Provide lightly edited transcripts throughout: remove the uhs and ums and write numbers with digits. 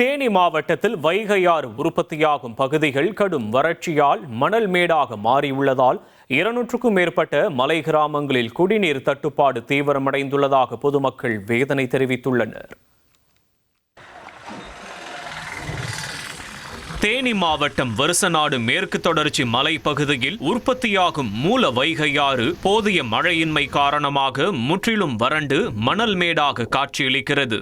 தேனி மாவட்டத்தில் வைகையாறு உற்பத்தியாகும் பகுதிகள் கடும் வறட்சியால் மணல் மேடாக மாறியுள்ளதால் 200க்கும் மேற்பட்ட மலை கிராமங்களில் குடிநீர் தட்டுப்பாடு தீவிரமடைந்துள்ளதாக பொதுமக்கள் வேதனை தெரிவித்துள்ளனர். தேனி மாவட்டம் வருசநாடு மேற்கு தொடர்ச்சி மலைப்பகுதியில் உற்பத்தியாகும் மூல வைகையாறு போதிய மழையின்மை காரணமாக முற்றிலும் வறண்டு மணல் மேடாக காட்சியளிக்கிறது.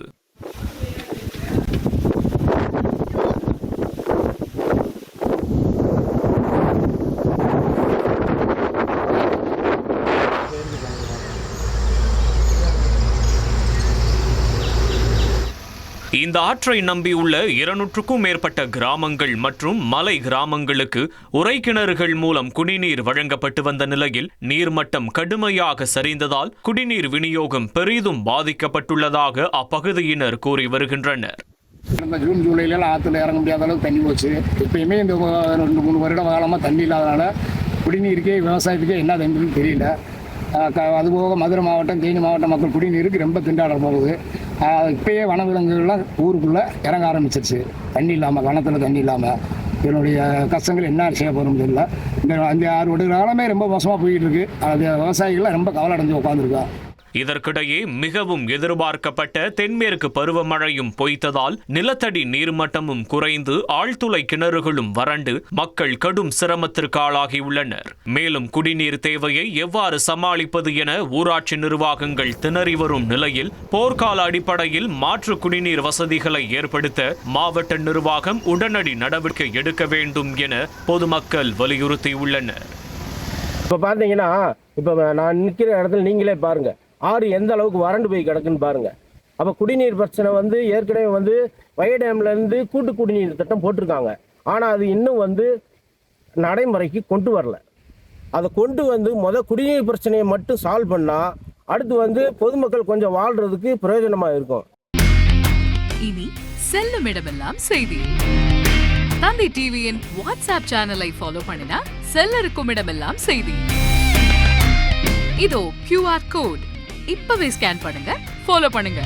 இந்த ஆற்றை நம்பியுள்ள 200க்கும் மேற்பட்ட கிராமங்கள் மற்றும் மலை கிராமங்களுக்கு உறைகிணறுகள் மூலம் குடிநீர் வழங்கப்பட்டு வந்த நிலையில் நீர்மட்டம் கடுமையாக சரிந்ததால் குடிநீர் விநியோகம் பெரிதும் பாதிக்கப்பட்டுள்ளதாக அப்பகுதியினர் கூறி வருகின்றனர். ஜூன் ஜூலைல ஆற்றுல இறங்க முடியாத அளவுக்கு தண்ணி போச்சு. எப்பயுமே இந்த 2-3 வருட காலமாக தண்ணி இல்லாதனால குடிநீருக்கே விவசாயத்துக்கே என்ன தண்ணின்னு தெரியல. அதுபோக மதுரை மாவட்டம் தேனி மாவட்ட மக்கள் குடிநீருக்கு ரொம்ப திண்டாட போகுது. இப்பயே வனவிலங்குகள்லாம் ஊருக்குள்ளே இறங்க ஆரம்பிச்சிருச்சு. தண்ணி இல்லாமல் வனத்தில் தண்ணி இல்லாமல் என்னுடைய கஷ்டங்கள் என்ன செய்ய போகிறோம் தெரியல. இந்த 5-6 வருட காலமே ரொம்ப மோசமாக போயிட்டு இருக்கு. அது விவசாயிகள்லாம் ரொம்ப கவலை அடைஞ்சு உட்காந்துருக்கா. இதற்கிடையே மிகவும் எதிர்பார்க்கப்பட்ட தென்மேற்கு பருவமழையும் பொய்த்ததால் நிலத்தடி நீர்மட்டமும் குறைந்து ஆழ்துளை கிணறுகளும் வறண்டு மக்கள் கடும் சிரமத்திற்கு ஆளாகியுள்ளனர். மேலும் குடிநீர் தேவையை எவ்வாறு சமாளிப்பது என ஊராட்சி நிர்வாகங்கள் திணறி வரும் நிலையில் போர்க்கால அடிப்படையில் மாற்று குடிநீர் வசதிகளை ஏற்படுத்த மாவட்ட நிர்வாகம் உடனடி நடவடிக்கை எடுக்க வேண்டும் என பொதுமக்கள் வலியுறுத்தியுள்ளனர். இப்போ பார்த்தீங்கன்னா இப்போ நான் நிற்கிற இடத்துல நீங்களே பாருங்க, ஆறு எந்த அளவுக்கு வறண்டு போய் கிடக்குன்னு பாருங்க. அப்போ குடிநீர் பிரச்சனை ஏற்கனவே வைகை டேம்லேருந்து கூட்டு குடிநீர் திட்டம் போட்டிருக்காங்க. ஆனால் அது இன்னும் நடைமுறைக்கு கொண்டு வரல. அதை கொண்டு குடிநீர் பிரச்சனையை மட்டும் சால்வ் பண்ணால் அடுத்து பொதுமக்கள் கொஞ்சம் வாழ்றதுக்கு பிரயோஜனமாக இருக்கும். இனி செல்லும் இடமெல்லாம் செய்தி. தந்தி டிவியின் வாட்ஸ்அப் சேனலை ஃபாலோ பண்ணினா செல்ல இருக்கும் இடமெல்லாம் செய்தி. இதோ QR கோட் இப்பவே ஸ்கேன் பண்ணுங்க, ஃபாலோ பண்ணுங்க.